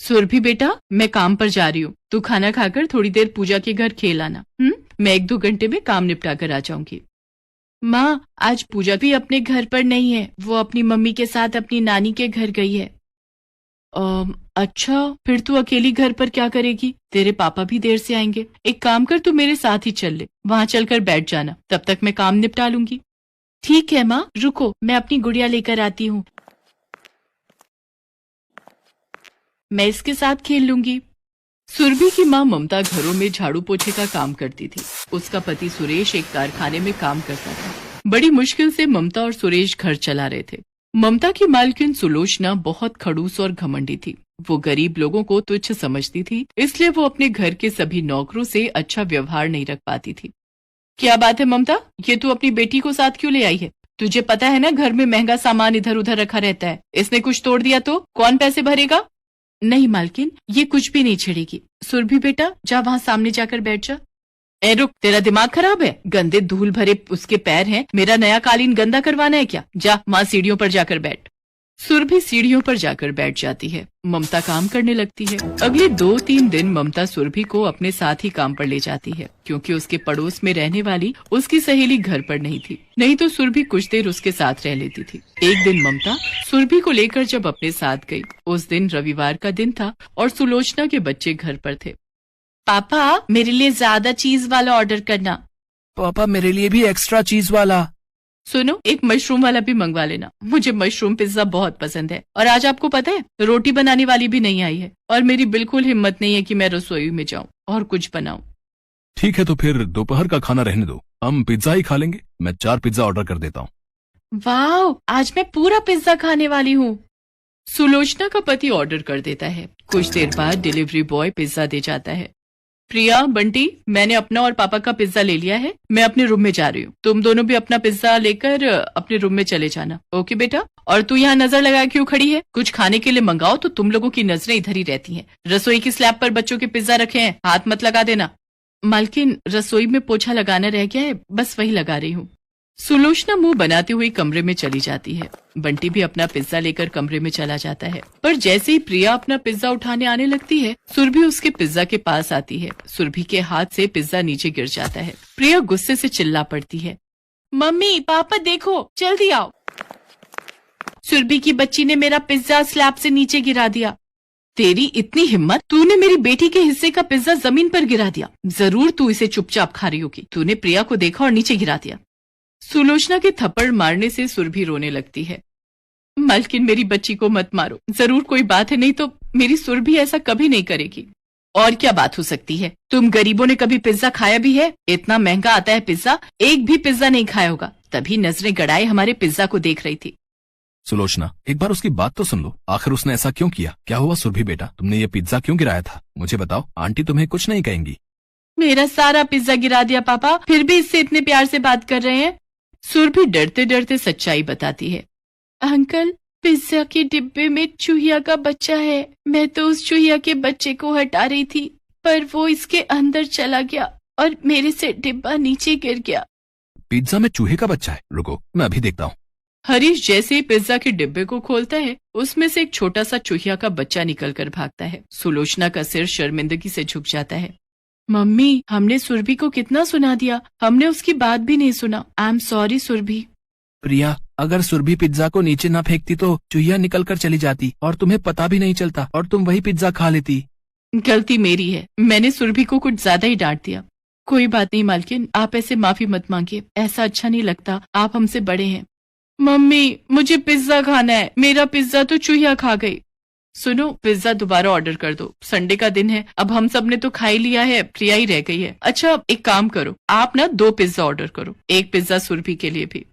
सुरभि बेटा, मैं काम पर जा रही हूँ। तू खाना खाकर थोड़ी देर पूजा के घर खेल आना। मैं 1-2 घंटे में काम निपटा कर आ जाऊंगी। माँ, आज पूजा भी अपने घर पर नहीं है, वो अपनी मम्मी के साथ अपनी नानी के घर गई है। अच्छा, फिर तू अकेली घर पर क्या करेगी? तेरे पापा भी देर से आएंगे। एक काम कर, तू मेरे साथ ही चल ले, वहाँ चलकर बैठ जाना, तब तक मैं काम निपटा लूंगी। ठीक है माँ, रुको, मैं अपनी गुड़िया लेकर आती हूँ, मैं इसके साथ खेल लूंगी। सुरभि की माँ ममता घरों में झाड़ू पोछे का काम करती थी। उसका पति सुरेश एक कारखाने में काम करता था। बड़ी मुश्किल से ममता और सुरेश घर चला रहे थे। ममता की मालकिन सुलोचना बहुत खड़ूस और घमंडी थी। वो गरीब लोगों को तुच्छ समझती थी, इसलिए वो अपने घर के सभी नौकरों से अच्छा व्यवहार नहीं रख पाती थी। क्या बात है ममता, ये तू अपनी बेटी को साथ क्यों ले आई है? तुझे पता है ना, घर में महंगा सामान इधर उधर रखा रहता है। इसने कुछ तोड़ दिया तो कौन पैसे भरेगा? नहीं मालकिन, ये कुछ भी नहीं छिड़ेगी। सुरभि बेटा, जा वहाँ सामने जाकर बैठ जा। ए रुक, तेरा दिमाग खराब है? गंदे धूल भरे उसके पैर हैं, मेरा नया कालीन गंदा करवाना है क्या? जा वहाँ सीढ़ियों पर जाकर बैठ। सुरभि सीढ़ियों पर जाकर बैठ जाती है। ममता काम करने लगती है। अगले 2-3 दिन ममता सुरभि को अपने साथ ही काम पर ले जाती है, क्योंकि उसके पड़ोस में रहने वाली उसकी सहेली घर पर नहीं थी। नहीं तो सुरभि कुछ देर उसके साथ रह लेती थी। एक दिन ममता सुरभि को लेकर जब अपने साथ गई, उस दिन रविवार का दिन था और सुलोचना के बच्चे घर पर थे। पापा, मेरे लिए ज्यादा चीज वाला ऑर्डर करना। पापा, मेरे लिए भी एक्स्ट्रा चीज वाला। सुनो, एक मशरूम वाला भी मंगवा लेना, मुझे मशरूम पिज्जा बहुत पसंद है। और आज आपको पता है, रोटी बनाने वाली भी नहीं आई है और मेरी बिल्कुल हिम्मत नहीं है कि मैं रसोई में जाऊं और कुछ बनाऊं। ठीक है, तो फिर दोपहर का खाना रहने दो, हम पिज्जा ही खा लेंगे। मैं 4 पिज्जा ऑर्डर कर देता हूँ। वाह, आज मैं पूरा पिज्जा खाने वाली हूँ। सुलोचना का पति ऑर्डर कर देता है। कुछ देर बाद डिलीवरी बॉय पिज्जा दे जाता है। प्रिया, बंटी, मैंने अपना और पापा का पिज्जा ले लिया है, मैं अपने रूम में जा रही हूँ। तुम दोनों भी अपना पिज्जा लेकर अपने रूम में चले जाना। ओके बेटा? और तू यहाँ नजर लगा क्यों खड़ी है? कुछ खाने के लिए मंगाओ तो तुम लोगों की नजरें इधर ही रहती हैं। रसोई की स्लैब पर बच्चों के पिज्जा रखे हैं, हाथ मत लगा देना। मालकिन, रसोई में पोछा लगाना रह गया है, बस वही लगा रही हूँ। सुलोचना मुंह बनाते हुए कमरे में चली जाती है। बंटी भी अपना पिज्जा लेकर कमरे में चला जाता है, पर जैसे ही प्रिया अपना पिज्जा उठाने आने लगती है, सुरभि उसके पिज्जा के पास आती है। सुरभि के हाथ से पिज्जा नीचे गिर जाता है। प्रिया गुस्से से चिल्ला पड़ती है, मम्मी, पापा देखो, जल्दी आओ। सुरभि की बच्ची ने मेरा पिज्जा स्लैब से नीचे गिरा दिया। तेरी इतनी हिम्मत, तूने मेरी बेटी के हिस्से का पिज्जा जमीन पर गिरा दिया। जरूर तू इसे चुपचाप खा रही होगी। तूने प्रिया को देखा और नीचे गिरा दिया। सुलोचना के थप्पड़ मारने से सुरभि रोने लगती है। मालकिन, मेरी बच्ची को मत मारो, जरूर कोई बात है, नहीं तो मेरी सुरभि ऐसा कभी नहीं करेगी। और क्या बात हो सकती है? तुम गरीबों ने कभी पिज्जा खाया भी है? इतना महंगा आता है पिज्जा, एक भी पिज्जा नहीं खाया होगा, तभी नजरें गड़ाए हमारे पिज्जा को देख रही थी। सुलोचना, एक बार उसकी बात तो सुन लो। आखिर उसने ऐसा क्यों किया? क्या हुआ सुरभि बेटा, तुमने ये पिज्जा क्यों गिराया था? मुझे बताओ, आंटी तुम्हें कुछ नहीं कहेंगी। मेरा सारा पिज्जा गिरा दिया पापा, फिर भी इससे इतने प्यार से बात कर रहे हैं। सुरभि डरते डरते सच्चाई बताती है। अंकल, पिज्जा के डिब्बे में चूहिया का बच्चा है। मैं तो उस चूहिया के बच्चे को हटा रही थी, पर वो इसके अंदर चला गया और मेरे से डिब्बा नीचे गिर गया। पिज्जा में चूहे का बच्चा है? रुको, मैं अभी देखता हूँ। हरीश जैसे ही पिज्जा के डिब्बे को खोलता है, उसमें से एक छोटा सा चूहिया का बच्चा निकल कर भागता है। सुलोचना का सिर शर्मिंदगी से झुक जाता है। मम्मी, हमने सुरभि को कितना सुना दिया, हमने उसकी बात भी नहीं सुना। I am sorry Surabhi. Priya, अगर सुरभि पिज्जा को नीचे न फेंकती तो चूहिया निकल कर चली जाती और तुम्हें पता भी नहीं चलता और तुम वही पिज्जा खा लेती। गलती मेरी है, मैंने सुरभि को कुछ ज्यादा ही डांट दिया। कोई बात नहीं मालकिन, आप ऐसे माफी मत मांगिए, ऐसा अच्छा नहीं लगता, आप हमसे बड़े हैं। मम्मी, मुझे पिज्जा खाना है, मेरा पिज्जा तो चूहिया खा गई। सुनो, पिज्जा दोबारा ऑर्डर कर दो, संडे का दिन है, अब हम सब ने तो खा ही लिया है, प्रिया ही रह गई है। अच्छा, एक काम करो, आप ना 2 पिज्जा ऑर्डर करो, एक पिज्जा सुरभि के लिए भी।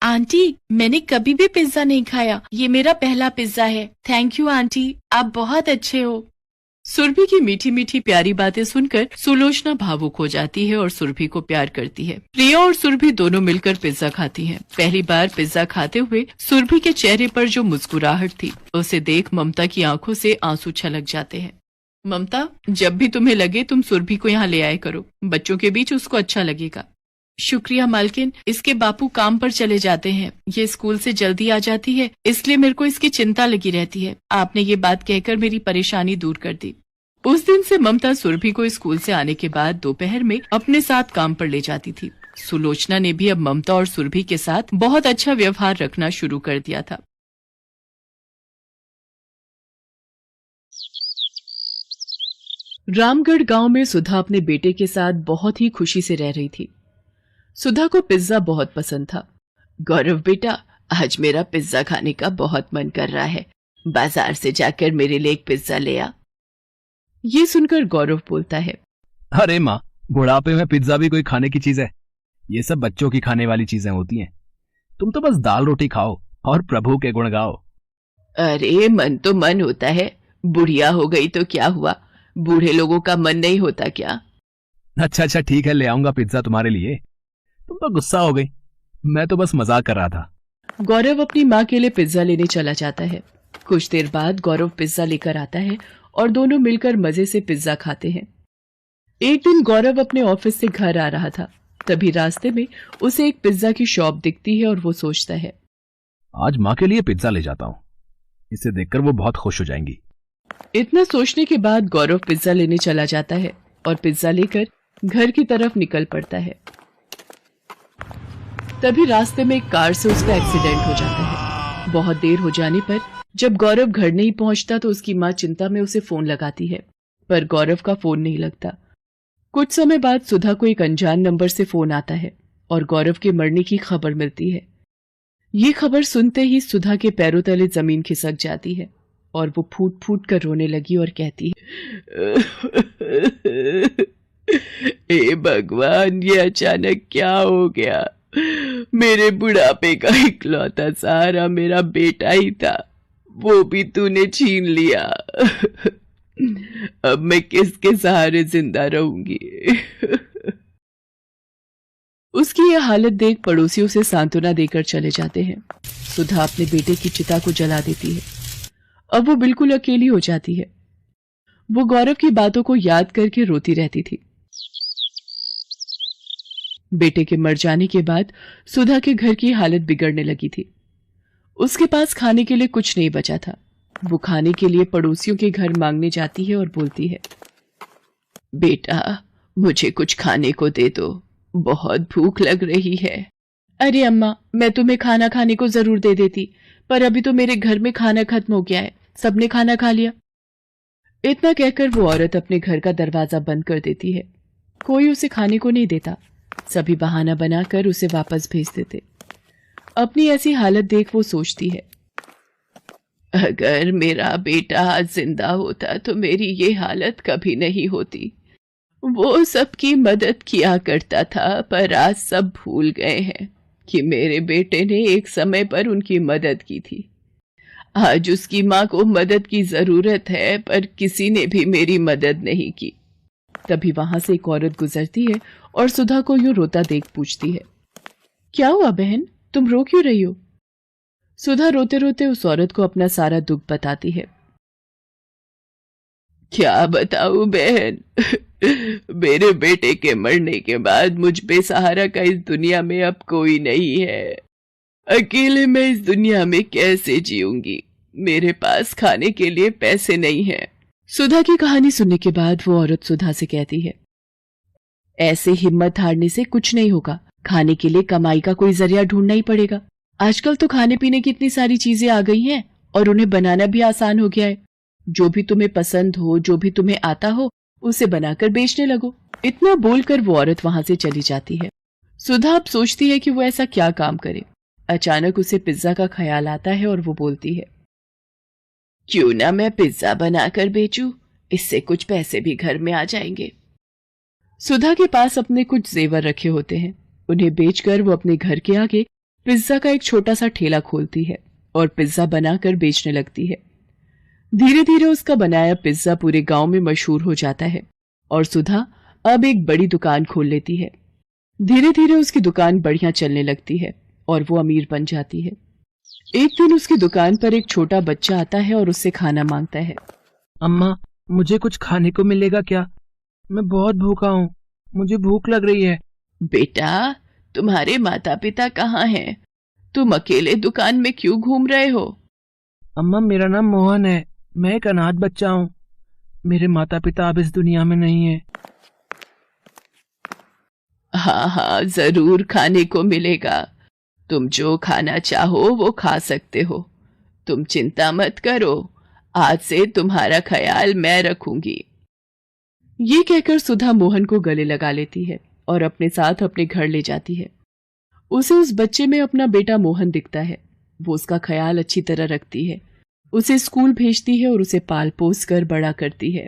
आंटी, मैंने कभी भी पिज्जा नहीं खाया, ये मेरा पहला पिज्जा है। थैंक यू आंटी, आप बहुत अच्छे हो। सुरभि की मीठी मीठी प्यारी बातें सुनकर सुलोचना भावुक हो जाती है और सुरभि को प्यार करती है। प्रिया और सुरभि दोनों मिलकर पिज्जा खाती हैं। पहली बार पिज्जा खाते हुए सुरभि के चेहरे पर जो मुस्कुराहट थी, उसे देख ममता की आंखों से आंसू छलक जाते हैं। ममता, जब भी तुम्हें लगे तुम सुरभि को यहाँ ले आए करो, बच्चों के बीच उसको अच्छा लगेगा। शुक्रिया मालकिन, इसके बापू काम पर चले जाते हैं। ये स्कूल से जल्दी आ जाती है, इसलिए मेरे को इसकी चिंता लगी रहती है। आपने ये बात कहकर मेरी परेशानी दूर कर दी। उस दिन से ममता सुरभि को स्कूल से आने के बाद दोपहर में अपने साथ काम पर ले जाती थी। सुलोचना ने भी अब ममता और सुरभि के साथ बहुत अच्छा व्यवहार रखना शुरू कर दिया था। रामगढ़ गांव में सुधा अपने बेटे के साथ बहुत ही खुशी से रह रही थी। सुधा को पिज्जा बहुत पसंद था। गौरव बेटा, आज मेरा पिज्जा खाने का बहुत मन कर रहा है, बाजार से जाकर मेरे लिए एक पिज्जा ले आ। ये सुनकर गौरव बोलता है, अरे माँ, बुढ़ापे में पिज्जा भी कोई खाने की चीज है? ये सब बच्चों की खाने वाली चीजें होती हैं। तुम तो बस दाल रोटी खाओ और प्रभु के गुण गाओ। अरे मन तो मन होता है, बुढ़िया हो गई तो क्या हुआ, बूढ़े लोगों का मन नहीं होता क्या? अच्छा ठीक है, ले आऊंगा पिज्जा तुम्हारे लिए। तुम तो गुस्सा हो गई, मैं तो बस मजाक कर रहा था। गौरव अपनी माँ के लिए पिज्जा लेने चला जाता है। कुछ देर बाद गौरव पिज्जा लेकर आता है और दोनों मिलकर मजे से पिज्जा खाते हैं। एक दिन गौरव अपने ऑफिस से घर आ रहा था, तभी रास्ते में उसे एक पिज्जा की शॉप दिखती है और वो सोचता है, आज माँ के लिए पिज्जा ले जाता हूँ, इसे देखकर वो बहुत खुश हो जाएंगी। इतना सोचने के बाद गौरव पिज्जा लेने चला जाता है और पिज्जा लेकर घर की तरफ निकल पड़ता है। तभी रास्ते में एक कार से उसका एक्सीडेंट हो जाता है। बहुत देर हो जाने पर जब गौरव घर नहीं पहुंचता तो उसकी माँ चिंता में उसे फोन लगाती है, पर गौरव का फोन नहीं लगता। कुछ समय बाद सुधा को एक अनजान नंबर से फोन आता है और गौरव के मरने की खबर मिलती है। ये खबर सुनते ही सुधा के पैरों तले जमीन खिसक जाती है और वो फूट फूट कर रोने लगी और कहती है, हे भगवान, ये अचानक क्या हो गया? मेरे बुढ़ापे का इकलौता सहारा मेरा बेटा ही था, वो भी तूने छीन लिया। अब मैं किसके सहारे जिंदा रहूंगी? उसकी यह हालत देख पड़ोसियों से सांत्वना देकर चले जाते हैं। सुधा अपने बेटे की चिता को जला देती है। अब वो बिल्कुल अकेली हो जाती है। वो गौरव की बातों को याद करके रोती रहती थी। बेटे के मर जाने के बाद सुधा के घर की हालत बिगड़ने लगी थी। उसके पास खाने के लिए कुछ नहीं बचा था। वो खाने के लिए पड़ोसियों के घर मांगने जाती है और बोलती है, बेटा मुझे कुछ खाने को दे दो, बहुत भूख लग रही है। अरे अम्मा, मैं तुम्हें खाना खाने को जरूर दे देती, पर अभी तो मेरे घर में खाना खत्म हो गया है, सबने खाना खा लिया। इतना कहकर वो औरत अपने घर का दरवाजा बंद कर देती है। कोई उसे खाने को नहीं देता, सभी बहाना बनाकर उसे वापस भेज देते। अपनी ऐसी हालत देख वो सोचती है, अगर मेरा बेटा आज जिंदा होता तो मेरी ये हालत कभी नहीं होती। वो सबकी मदद किया करता था, पर आज सब भूल गए हैं कि मेरे बेटे ने एक समय पर उनकी मदद की थी। आज उसकी माँ को मदद की जरूरत है, पर किसी ने भी मेरी मदद नहीं की। तभी वहां से एक औरत गुजरती है और सुधा को यूं रोता देख पूछती है, क्या हुआ बहन, तुम रो क्यों रही हो? सुधा रोते रोते उस औरत को अपना सारा दुख बताती है। क्या बताऊं बहन, मेरे बेटे के मरने के बाद मुझ बेसहारा का इस दुनिया में अब कोई नहीं है। अकेले मैं इस दुनिया में कैसे जीऊंगी? मेरे पास खाने के लिए पैसे नहीं हैं। सुधा की कहानी सुनने के बाद वो औरत सुधा से कहती है, ऐसे हिम्मत हारने से कुछ नहीं होगा, खाने के लिए कमाई का कोई जरिया ढूंढना ही पड़ेगा। आजकल तो खाने पीने की इतनी सारी चीजें आ गई हैं और उन्हें बनाना भी आसान हो गया है। जो भी तुम्हें पसंद हो, जो भी तुम्हें आता हो, उसे बनाकर बेचने लगो। इतना बोलकर वो औरत वहां से चली जाती है। सुधा अब सोचती है कि वो ऐसा क्या काम करे। अचानक उसे पिज्जा का ख्याल आता है और वो बोलती है, क्यों ना मैं पिज्जा बनाकर बेचूं, इससे कुछ पैसे भी घर में आ जाएंगे। सुधा के पास अपने कुछ जेवर रखे होते हैं, उन्हें बेचकर वो अपने घर के आगे पिज्जा का एक छोटा सा ठेला खोलती है और पिज्जा बनाकर बेचने लगती है। धीरे धीरे उसका बनाया पिज्जा पूरे गांव में मशहूर हो जाता है और सुधा अब एक बड़ी दुकान खोल लेती है। धीरे धीरे उसकी दुकान बढ़िया चलने लगती है और वो अमीर बन जाती है। एक दिन उसकी दुकान पर एक छोटा बच्चा आता है और उससे खाना मांगता है। अम्मा, मुझे कुछ खाने को मिलेगा क्या? मैं बहुत भूखा हूँ, मुझे भूख लग रही है। बेटा, तुम्हारे माता पिता कहाँ हैं? तुम अकेले दुकान में क्यों घूम रहे हो? अम्मा, मेरा नाम मोहन है। मैं एक अनाथ बच्चा हूँ। मेरे माता पिता अब इस दुनिया में नहीं है। हाँ हाँ, जरूर खाने को मिलेगा। तुम जो खाना चाहो वो खा सकते हो। तुम चिंता मत करो, आज से तुम्हारा ख्याल मैं रखूंगी। ये कहकर सुधा मोहन को गले लगा लेती है और अपने साथ अपने घर ले जाती है। उसे उस बच्चे में अपना बेटा मोहन दिखता है। वो उसका ख्याल अच्छी तरह रखती है, उसे स्कूल भेजती है और उसे पाल पोस कर बड़ा करती है।